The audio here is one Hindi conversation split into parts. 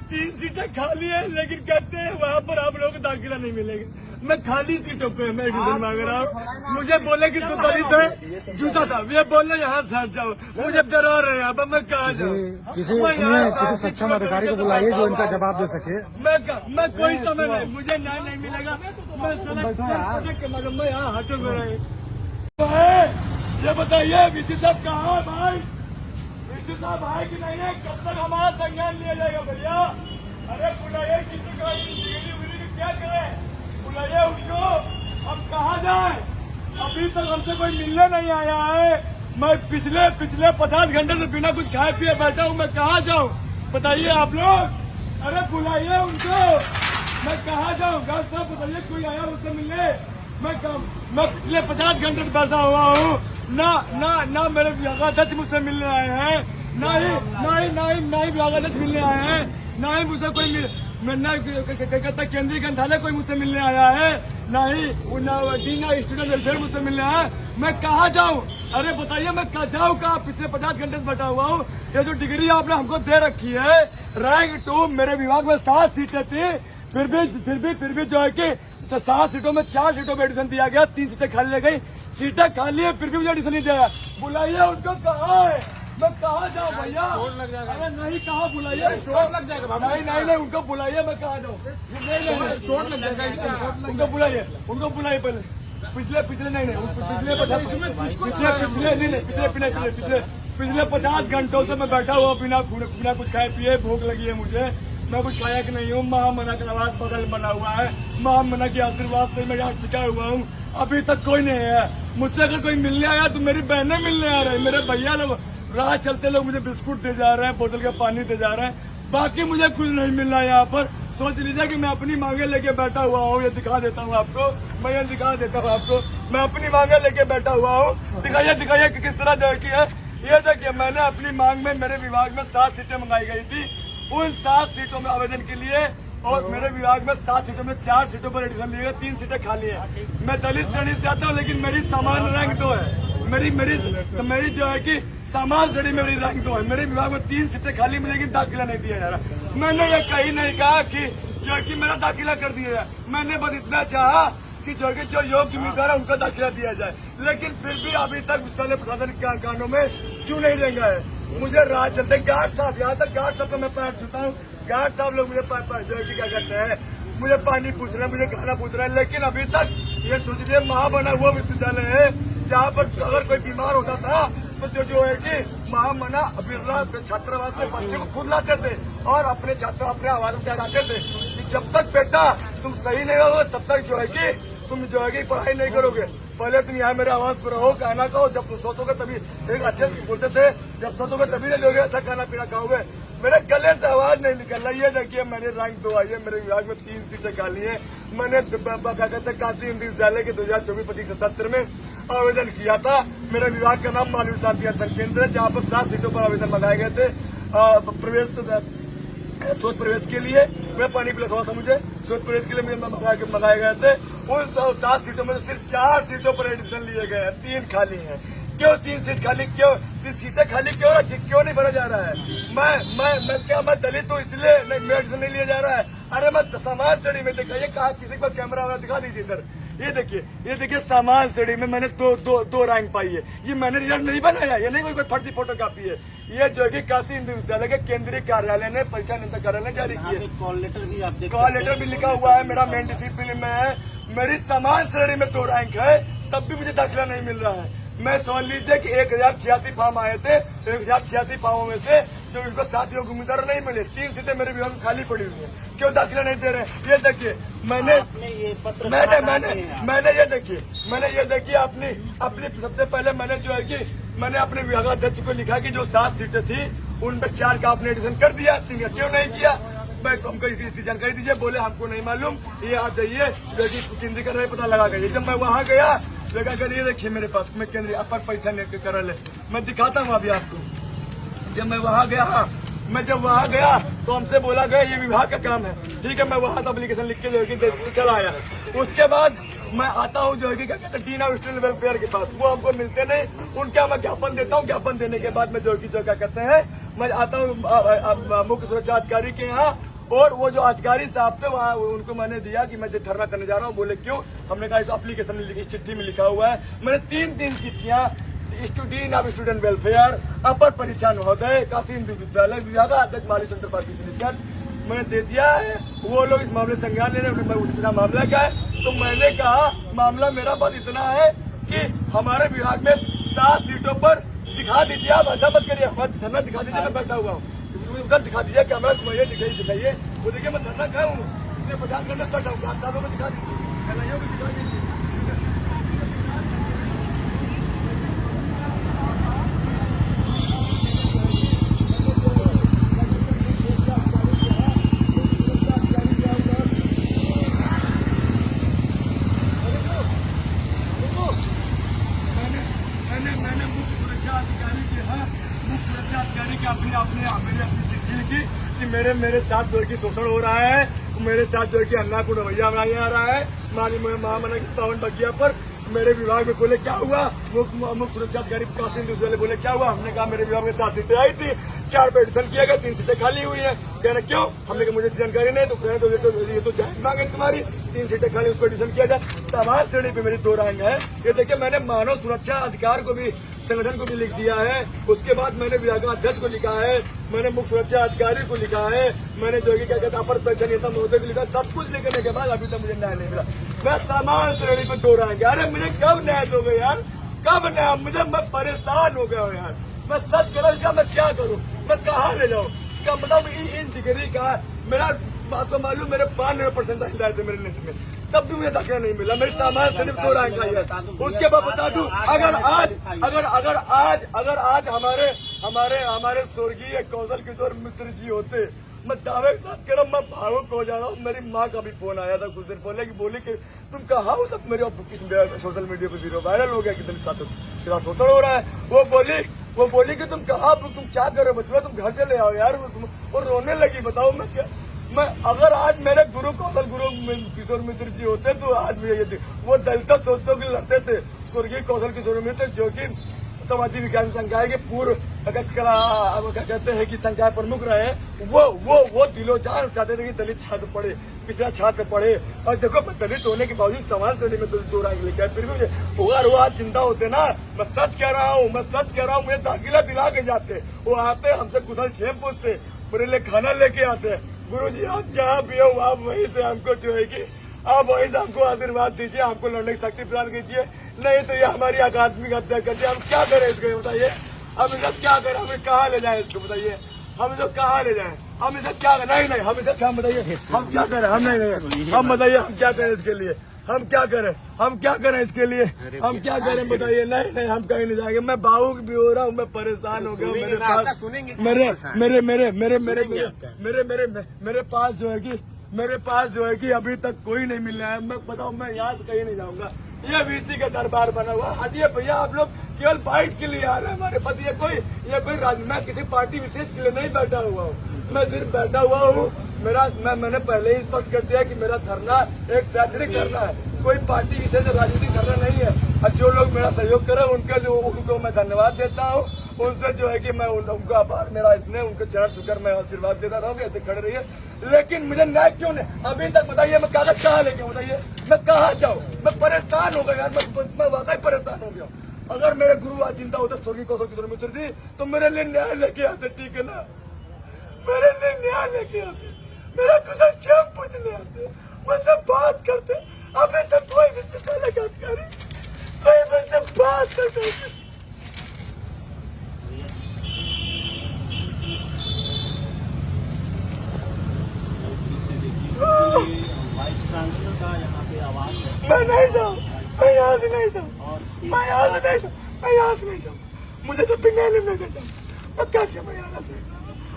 3 सीटें खाली है, लेकिन कहते हैं वहाँ पर आप लोगों को दाखिला नहीं मिलेगा। मैं खाली सीटों पे मैं एडमिशन मांग रहा हूँ। मुझे बोले कि तू दलित है, जूता साहब ये बोल रहे यहाँ से हट जाओ, मुझे डरा रहे हैं। अब मैं कहाँ जाऊँ? किसी सक्षम अधिकारी को बुलाइए जो इनका जवाब दे सके। मैं कोई समय नहीं, मुझे न्याय नहीं मिलेगा। मैं यहाँ हटूंगा नहीं। ये बताइए वीसी साहब कहाँ है भाई? वीसी साहब है कि नहीं है? कब तक हमारा संज्ञान लिया जाएगा भैया? अरे बुलाइए किसी को, क्या करें? बुलाइए उनको। हम कहाँ जाए? अभी तक हमसे कोई मिलने नहीं आया है। मैं पिछले 50 घंटे से बिना कुछ खाए पिए बैठा हूँ। मैं कहाँ जाऊँ बताइए आप लोग? अरे बुलाइए उनको। मैं कहाँ जाऊँ? साहब बताइए कोई आया मुझसे मिलने? मैं पिछले 50 घंटे से बैठा हुआ हूँ। ना मेरे विभागाध्यक्ष मुझसे मिलने आए हैं, ना ही विभागाध्यक्ष मिलने आए हैं, ना ही मुझसे कोई केंद्रीय ग्रंथालय कोई मुझसे मिलने आया है, ना ही डीना स्टूडेंट वेलफेयर मुझसे मिलने आया है। मैं कहाँ जाऊँ? अरे बताइए मैं जाऊँ कहाँ? पिछले 50 घंटे से बैठा हुआ हूँ। ये जो डिग्री आपने हमको दे रखी है रैंक 2, मेरे विभाग में 7 सीटें थी, फिर भी जो है कि 7 सीटों में 4 सीटों में एडिशन दिया गया, 3 सीटें खाली रह गई। सीटें खाली है फिर भी मुझे एडिशन नहीं दिया। बुलाइए उनको। कहाँ है? मैं कहाँ जाऊँ भैया? अरे नहीं, कहाँ बुलाइए? चोट लग जाएगा। नहीं उनको बुलाइए। मैं कहाँ जाऊँ? नहीं चोट लग जाएगा। उनको बुलाइए पहले। पिछले 50 घंटों से मैं बैठा हुआ बिना कुछ खाए पिए। भूख लगी है मुझे, मैं कुछ खाया कि नहीं हूँ। महामना का आवास बगल बना हुआ है, महामना के आशीर्वाद से मैं यहाँ टिका हुआ हूँ। अभी तक कोई नहीं है। मुझसे अगर कोई मिलने आया तो मेरी बहनें मिलने आ रहे हैं, मेरे भैया लोग, राह चलते लोग मुझे बिस्कुट दे जा रहे हैं, बोतल का पानी दे जा रहे हैं। बाकी मुझे कुछ नहीं मिल रहा है यहाँ पर। सोच लीजिए कि मैं अपनी मांगे लेके बैठा हुआ हूँ। ये दिखा देता हूँ आपको, मैं ये दिखा देता हूँ आपको। मैं अपनी मांगे लेके बैठा हुआ हूँ। दिखाइए कि किस तरह देखी है। ये देखिए, मैंने अपनी मांग में मेरे विभाग में 7 सीटें मंगाई गई थी। उन 7 सीटों में आवेदन के लिए, और मेरे विभाग में 7 सीटों में 4 सीटों पर एडिशन लिए गए, 3 सीटें खाली है। मैं दलित श्रेणी से आता हूँ, लेकिन मेरी सामान्य रैंक 2 है। मेरी जो है कि सामान्य श्रेणी में मेरी रैंक 2 है। मेरे विभाग में 3 सीटें खाली में, लेकिन दाखिला नहीं दिया जा रहा। मैंने ये कहीं नहीं कहा कि जो है कि मेरा दाखिला कर दिया जाए। मैंने बस इतना चाहा कि जो योग्य उम्मीदवार है उनका दाखिला दिया जाए, लेकिन फिर भी अभी तक स्थलीय प्रशासन के कानों में क्यों नहीं देंगे है। मुझे राह चलते गार्ड साहब, यहाँ तक गार्ड साहब को मैं पैर छूता हूँ। गार्ड साहब लोग मुझे जो है कि क्या कहते हैं, मुझे पानी पूछ रहे हैं, मुझे खाना पूछ रहे हैं, लेकिन अभी तक ये सोचिए बना हुआ विश्वविद्यालय है जहाँ पर अगर कोई बीमार होता था तो जो है कि महामना बिरला छात्रावास से बच्चे को खुद लाते थे और अपने छात्र अपने आवाज में ठहराते थे कि जब तक बेटा तुम सही नहीं होगे तब तक जो है कि तुम जो है कि पढ़ाई नहीं करोगे। पहले तुम यहाँ मेरे आवाज पर रहो, खाना खाओ, जब तुम सोचोगे तभी एक अच्छे बोलते थे, जब सोचोगे तभी नहीं लोगे अच्छा खाना पीना खाओगे। मेरे गले से आवाज नहीं निकल रही है। देखिए मैंने रैंक 2 आई है, मेरे विभाग में 3 सीटें खाली है। मैंने क्या कहते हैं काशी हिंदी विद्यालय के 2024-25 सत्र में आवेदन किया था। मेरे विभाग का नाम मानवीय शांति अध्ययन केंद्र है, जहाँ पर 7 सीटों पर आवेदन लगाए गए थे। शोध प्रवेश के लिए मैं पानी पिला हुआ था, मुझे शोध प्रवेश के लिए मंगाए गए थे। उन 7 सीटों में सिर्फ 4 सीटों पर एडमिशन लिए गए हैं, 3 खाली हैं। क्यों 3 सीट खाली? क्यों 3 सीटें खाली क्यों रखी? क्यों नहीं भरा जा रहा है? मैं दलित हूँ इसलिए एडमिशन नहीं लिया जा रहा है? अरे मैं समाज श्रेणी में दिखाइए, कहा किसी का कैमरा वाला दिखा दीजिए इधर। ये देखिए समाज श्रेणी में मैंने दो रैंक पाई है। ये मैंने रिजल्ट नहीं बनाया, ये नहीं कोई फर्जी फोटो कापी है। ये जो है काशी हिंदू विद्यालय के केंद्रीय कार्यालय ने, परीक्षा नियंत्रक कार्यालय ने जारी किया। कॉल लेटर भी लिखा हुआ है, मेरा मेन डिसिप्लिन में है। मेरी समान श्रेणी में 2 रैंक है, तब भी मुझे दाखिला नहीं मिल रहा है। मैं समझ लीजिए कि 1086 फॉर्म आए थे, 1086 फॉर्मों में से जो इनको 7 योग्य उम्मीदवार नहीं मिले, 3 सीटें मेरे विभाग में खाली पड़ी हुई है। क्यों दाखिला नहीं दे रहे? ये देखिए मैंने ये देखिए अपनी सबसे पहले मैंने जो है कि मैंने अपने विभागाध्यक्ष को लिखा कि जो 7 सीटें थी उनमें 4 का आपने एडिशन कर दिया, 3 क्यों नहीं किया? हमको इसकी जानकारी दीजिए। बोले हमको नहीं मालूम, ये आप जाइए केंद्रीय कर रहे पता लगा गए। जब मैं वहाँ गया देखा कर, ये देखिए मेरे पास मैं केंद्रीय अपर परीक्षा कर ले, मैं दिखाता हूँ अभी आपको। जब मैं वहाँ गया तो हमसे बोला गया ये विभाग का काम है, ठीक है। मैं वहाँ से एप्लीकेशन लिख के जो है चला आया। उसके बाद मैं आता हूँ जो है क्या कहते हैं डीना स्टूडेंट वेलफेयर के पास, वो हमको मिलते नहीं। उनका मैं ज्ञापन देता हूँ, ज्ञापन देने के बाद मैं जो क्या कहते हैं मैं आता हूँ मुख्य सुरक्षा अधिकारी के यहाँ। और वो जो अधिकारी साहब थे वहाँ उनको मैंने दिया कि मैं धरना करने जा रहा हूँ। बोले क्यों? हमने कहा इस एप्लीकेशन में इस चिट्ठी में लिखा हुआ है। मैंने तीन चिट्ठियाँ स्टूडेंट ऑफ स्टूडेंट वेलफेयर, अपर परीक्षा महोदय, काशी हिंदू विद्यालय विभाग अध्यक्ष माली सेंटर फॉर पीस रिसर्च मैंने दे दिया है। वो लोग इस मामले संज्ञान ले रहे हैं। मैं उसका मामला क्या है? तो मैंने कहा मामला मेरा बस इतना है कि हमारे विभाग में 7 सीटों पर दिखा दीजिए, आप ऐसा मत करिए, हमारा धरना दिखा दीजिए, मैं बैठा हुआ हूँ, उधर दिखा दीजिए, कैमरा घुमाइए, दिखाइए। वो देखिए मैं धरना क्या हूँ, इसलिए 50 घंटे बैठा हूँ, आप सालों में दिखा दीजिए, चलाइयों में दिखा दीजिए। मैंने मुख्य सुरक्षा अधिकारी के मुख्य सुरक्षा अधिकारी के अपनी चिट्ठी लिखी कि मेरे साथ जो है कि शोषण हो रहा है, मेरे साथ जो है कि अन्नाकुंड रवैया अपनाया जा रहा है माननीय महामना की 57 बगिया पर। मेरे विभाग में बोले क्या हुआ? मुख्य सुरक्षा अधिकारी काशी हिंदू विद्यालय बोले क्या हुआ? हमने कहा मेरे विभाग में 7 सीटें आई थी, 4 पे एडिशन किया गया, 3 सीटें खाली हुई है। कह रहे क्यों? हमने कहा मुझे जानकारी नहीं। तो कह रहे ये तो जायज मांग है तुम्हारी, 3 सीटें खाली, उस पर एडिशन किया जाए। समाज श्रेणी पे मेरी 2 रैंक है। ये देखिए मैंने मानव सुरक्षा अधिकार को भी संगठन को भी लिख दिया है। उसके बाद मैंने विभागाध्यक्ष को लिखा है, मैंने मुख्य सुरक्षा अधिकारी को लिखा है, मैंने जो क्या कहते हैं अपर परीक्षा नियंत्रण महोदय को लिखा। सब कुछ लिखने के बाद अभी तक मुझे न्याय नहीं मिला। मैं समान श्रेणी पे 2 रैंक। अरे मुझे कब न्याय दोगे यार? कब न्याय? मैं परेशान हो गया हूँ यार। मैं सच कह रहा हूँ, इसका मैं क्या करूँ? मैं कहाँ ले जाऊँ? इसका मतलब इन डिग्री का मेरा आपको मालूम मेरे 92% आए थे मेरे नेट में, तब भी मुझे दाखिला नहीं मिला। मेरी सामान सिर्फ 2 रैंक आई है। उसके बाद बता दूं, अगर आज हमारे स्वर्गीय कौशल किशोर मिश्र जी होते, मैं दावे के साथ कह रहा हूँ मैं भावुक हो जा रहा हूँ। मेरी माँ का भी फोन आया था कुछ दिन पहले कि बोली कि तुम कहाँ हो? सब मेरे सोशल मीडिया पे वीडियो वायरल हो गया कि तेरे साथ शोषण हो रहा है। वो बोली कि तुम कहाँ, तुम क्या कर रहे हो बचवा? तुम घर से ले आओ यार। वो रोने लगी। बताओ मैं क्या, मैं अगर आज मेरे गुरु कौशल गुरु किशोर मिश्र जी होते तो आज मुझे वो दलित सोचतों के लड़ते थे। स्वर्गीय कौशल किशोर मिश्र जो कि सामाजिक विकास संकाय के पूर्व क्या कहते हैं कि संकाय प्रमुख रहे, वो दिलो जान चाहते थे कि दलित छात्र पढ़े, पिछड़ा छात्र पढ़े। और देखो मैं दलित होने के बावजूद समाज श्रेणी में 2 रैंक लेके आए, फिर भी अगर वो आज चिंता होते ना, मैं सच कह रहा हूँ, मुझे दाखिला दिला के जाते। वो आते हमसे कुशल क्षेम पूछते, मेरे लिए खाना लेके आते। गुरुजी आप जहाँ भी हो आप वहीं से हमको जो है कि आप वहीं से हमको आशीर्वाद दीजिए, हमको लड़ने की शक्ति प्रदान कीजिए। नहीं तो ये हमारी आध्यात्मिक हत्या कर दिए। हम क्या करें इसको बताइए? हम इसे क्या करें? हमें कहाँ ले जाए इसको बताइए? हम इसे कहाँ ले जाए? हम इसे क्या करें? नहीं हम इसे क्या बताइए? हम क्या करें? हम नहीं हम बताइए हम क्या करें इसके लिए? हम क्या करें इसके लिए? हम क्या करें बताइए? नहीं हम कहीं नहीं जाएंगे। मैं भावुक भी हो रहा हूँ, मैं परेशान हो गया। मेरे पास जो है कि अभी तक कोई नहीं मिल रहा है। मैं बताऊँ मैं यहाँ से कहीं नहीं जाऊंगा। ये वीसी का दरबार बना हुआ। हटिए भैया, आप लोग केवल बाइट के लिए आ रहे हैं हमारे पास। ये कोई मैं किसी पार्टी विशेष के लिए नहीं बैठा हुआ हूँ। मैं सिर्फ बैठा हुआ हूँ। मैंने पहले ही स्पष्ट कर दिया कि मेरा धरना एक शैक्षणिक धरना है, कोई पार्टी विशेष राजनीतिक धरना नहीं है। और जो लोग मेरा सहयोग करे उनको मैं धन्यवाद देता हूँ। उनसे जो है कि मैं उनको आभार मेरा इसने उनके चरण छूकर मैं आशीर्वाद देता रहूँगा, ऐसे खड़े रहिए। लेकिन मुझे न्याय क्यों नहीं अभी तक बताइए? मैं कागज कहाँ लेके बताइए? मैं कहाँ जाऊँ? मैं परेशान हो गया यार। मैं वाकई परेशान हो गया। अगर मेरे गुरु आज चिंता होते स्वर्गीय कौशल किशोर मिश्र जी, तो मेरे लिए न्याय लेके आते, ठीक है ना? मेरे लिए न्याय लेके आते, मेरा कुशल क्षेम पूछने आते, मुझसे बात करते। अभी तक कोई भी शिकायत अधिकारी कोई मुझसे बात करते। वाइस चांसलर का यहाँ पे आवाज है। मैं नहीं जाऊँ, मैं यहाँ से नहीं जाऊँ। मुझे तो पिंगा नहीं जाऊँ। मैं कैसे मैं यहाँ से?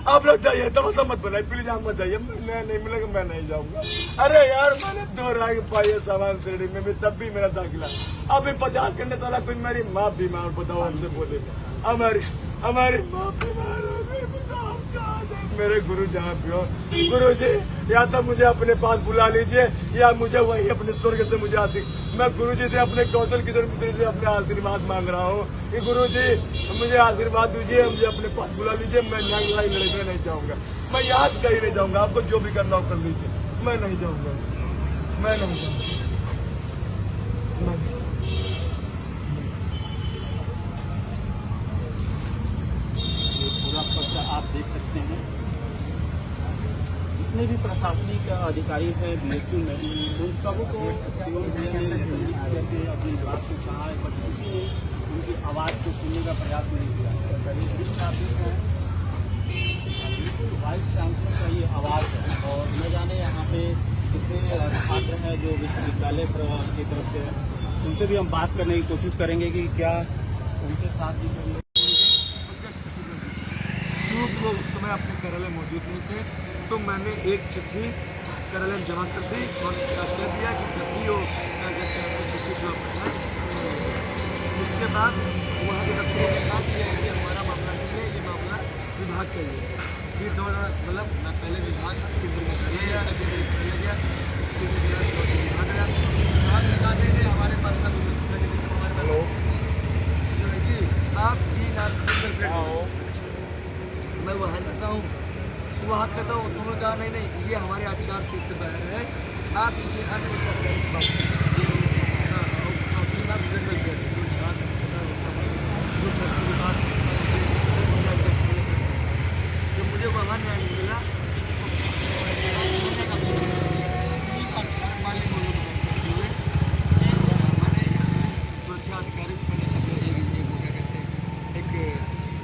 आप लोग जाइए, तमाशा मत बनाइए प्लीज। आप मत जाइए, मैं नहीं मिलेगा, मैं नहीं जाऊंगा। अरे यार मैंने 2 रैंक पाई है सामान श्रेणी में भी, तब भी मेरा दाखिला अभी 50 करने साला। फिर मेरी माँ बीमार, बताओ हमसे बोले हमारी माँ बीमार हो गई, बताओ क्या मेरे गुरु जहाँ भी हो, गुरु जी या तो मुझे अपने पास बुला लीजिए या मुझे वही अपने स्वर्ग से मुझे मैं गुरु जी से अपने कौशल किशोर मित्र से अपने आशीर्वाद मांग रहा हूँ कि गुरु जी मुझे आशीर्वाद दीजिए, मुझे अपने पास बुला लीजिए। मैं लड़ाई लड़ने नहीं चाहूंगा, मैं यहाँ से कहीं नहीं जाऊंगा, आपको जो भी करना हो कर लीजिए, मैं नहीं जाऊंगा, मैं नहीं जाऊंगा, मैं नहीं जाऊंगा। ये पूरा पर्चा आप देख सकते हैं। जितने भी प्रशासनिक अधिकारी हैं BHU में, उन सबको शिवम भैया ने संगीत करके अपने जवाब को कहा है, बट किसी ने उनकी आवाज़ को सुनने का प्रयास नहीं किया। बिल्कुल वाइस चांसलर का ये आवाज़ है और न जाने यहाँ पे कितने छात्र हैं जो विश्वविद्यालय की तरफ से हैं, उनसे भी हम बात करने की कोशिश करेंगे कि क्या उनके साथ भी वो उस समय अपने कार्यालय मौजूद नहीं थे, तो मैंने एक चिट्ठी कार्यालय में जमा कर दी और कह दिया कि जब भी वो छुट्टी से वापस आए। उसके बाद वहाँ के दफ्तर ने कहा कि ये हमारा मामला नहीं है, ये मामला विभाग का ही है। फिर दोबारा मतलब मैं पहले विभाग फिर चले गया, फिर विभाग आया, विभाग ने हमारे पास हेलो जो है कि आप मैं वहाँ रहता हूँ, वहाँ कहता हूँ, उन्होंने कहा नहीं ये हमारे अधिकार से इससे बाहर है, आप इसे अन्य सरकारी जो मुझे वहाँ न्याय नहीं मिला सुरक्षा अधिकारी एक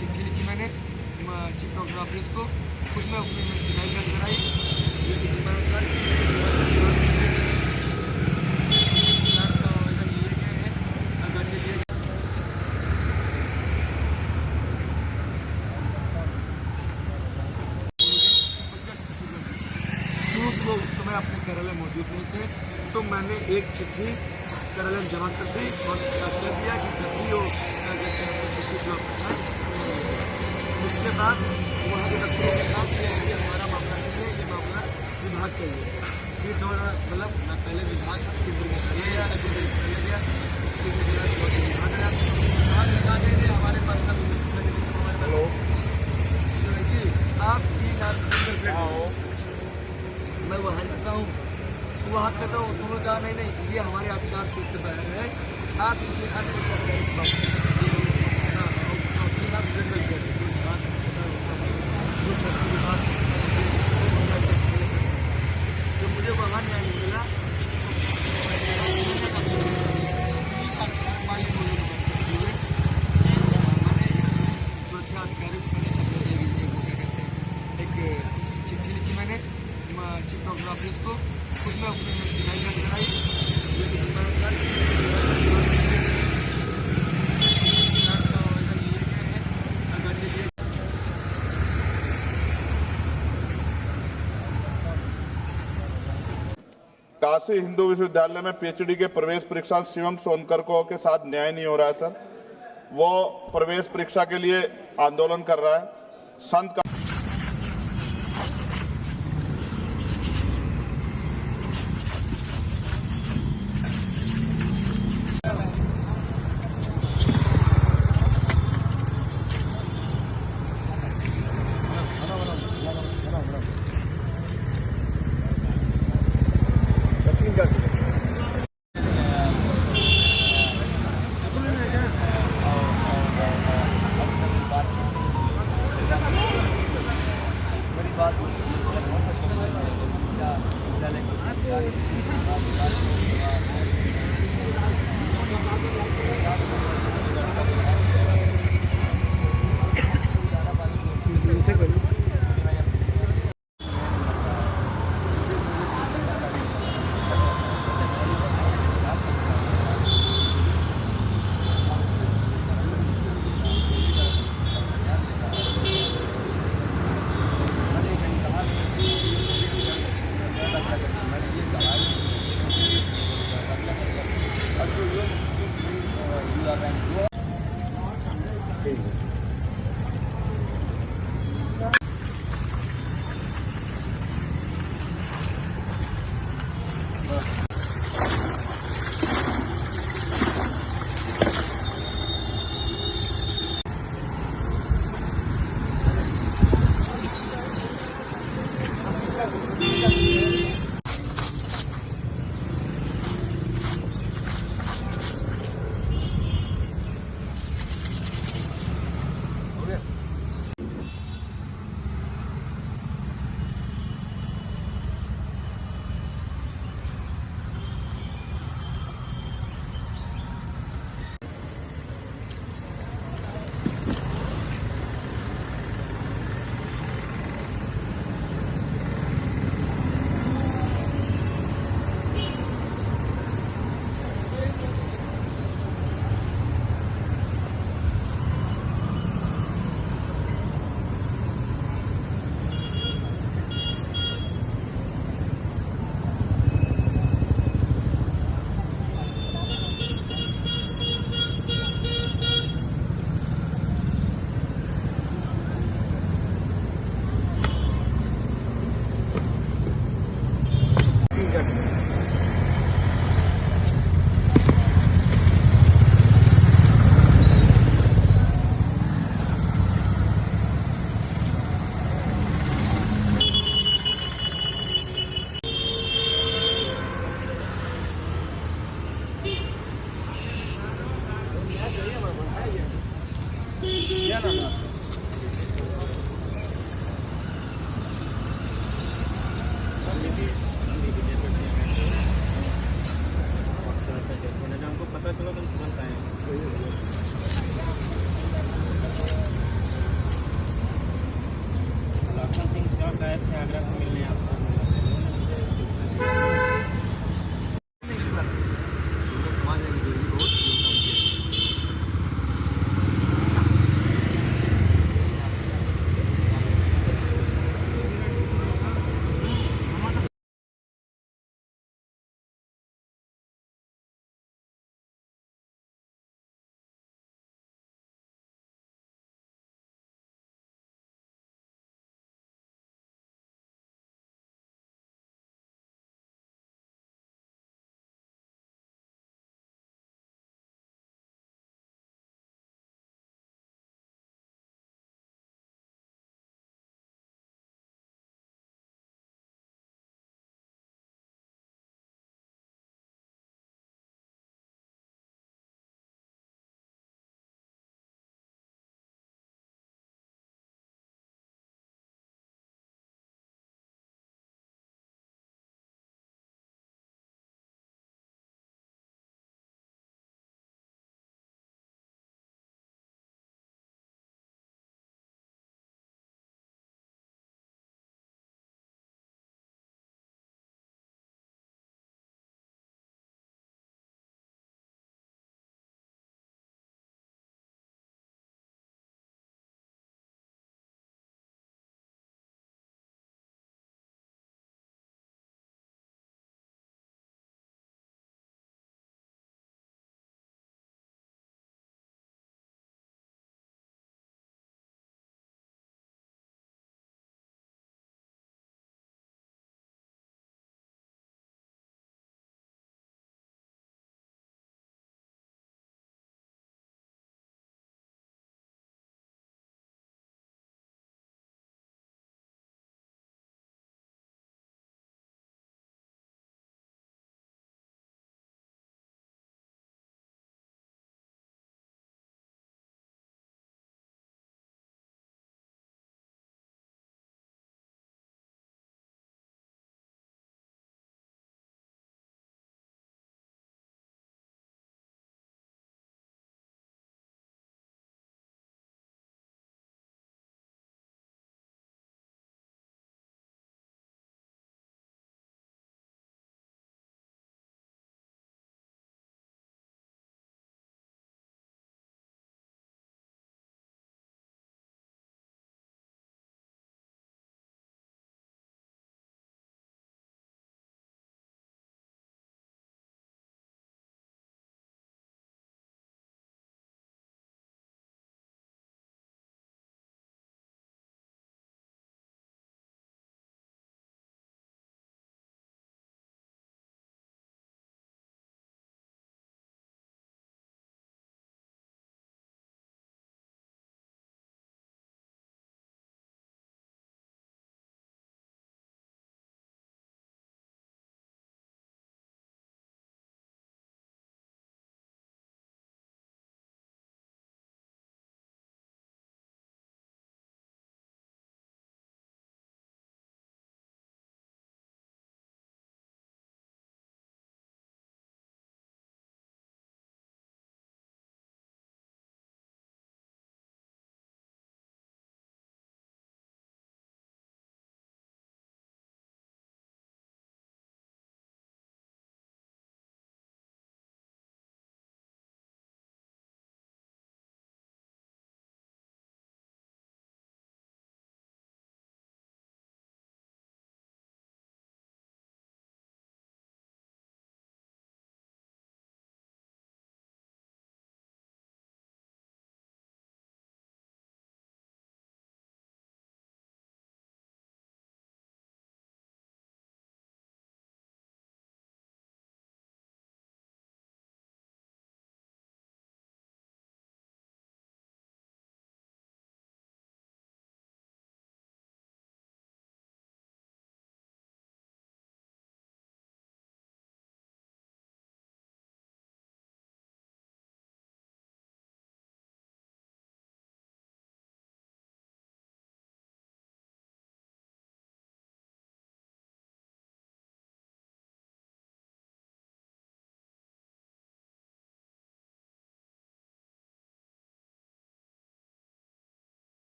चिट्ठी लिखी मैंने चीफ डॉक्टर ऑफिस को, उसमें अपनी शिकायत दर्ज कराई। वो उस समय अपने कार्यालय मौजूद नहीं थे, तो मैंने एक चिट्ठी कार्यालय में जमा कर दी और कह दिया कि जब भी वो छुट्टी से वापस आए। उसके बाद वहाँ के दफ्तर ने कहा कि ये हमारा मामला नहीं है, ये मामला विभाग का ही है। फिर दोबारा मतलब मैं पहले विभाग फिर चले गया, फिर विभाग आया, विभाग ने हमारे पास हेलो जो है कि आप मैं वहाँ रहता हूँ, वहाँ कहता हूँ, उन्होंने कहा नहीं ये हमारे अधिकार से इससे बाहर है, आप इसे अन्य सरकारी जो मुझे वहाँ न्याय नहीं मिला सुरक्षा अधिकारी एक चिट्ठी लिखी मैंने चीफ डॉक्टर ऑफिस को, उसमें अपनी शिकायत दर्ज कराई। काशी हिंदू विश्वविद्यालय में PhD के प्रवेश परीक्षा शिवम सोनकर को के साथ न्याय नहीं हो रहा है सर। वो प्रवेश परीक्षा के लिए आंदोलन कर रहा है। संत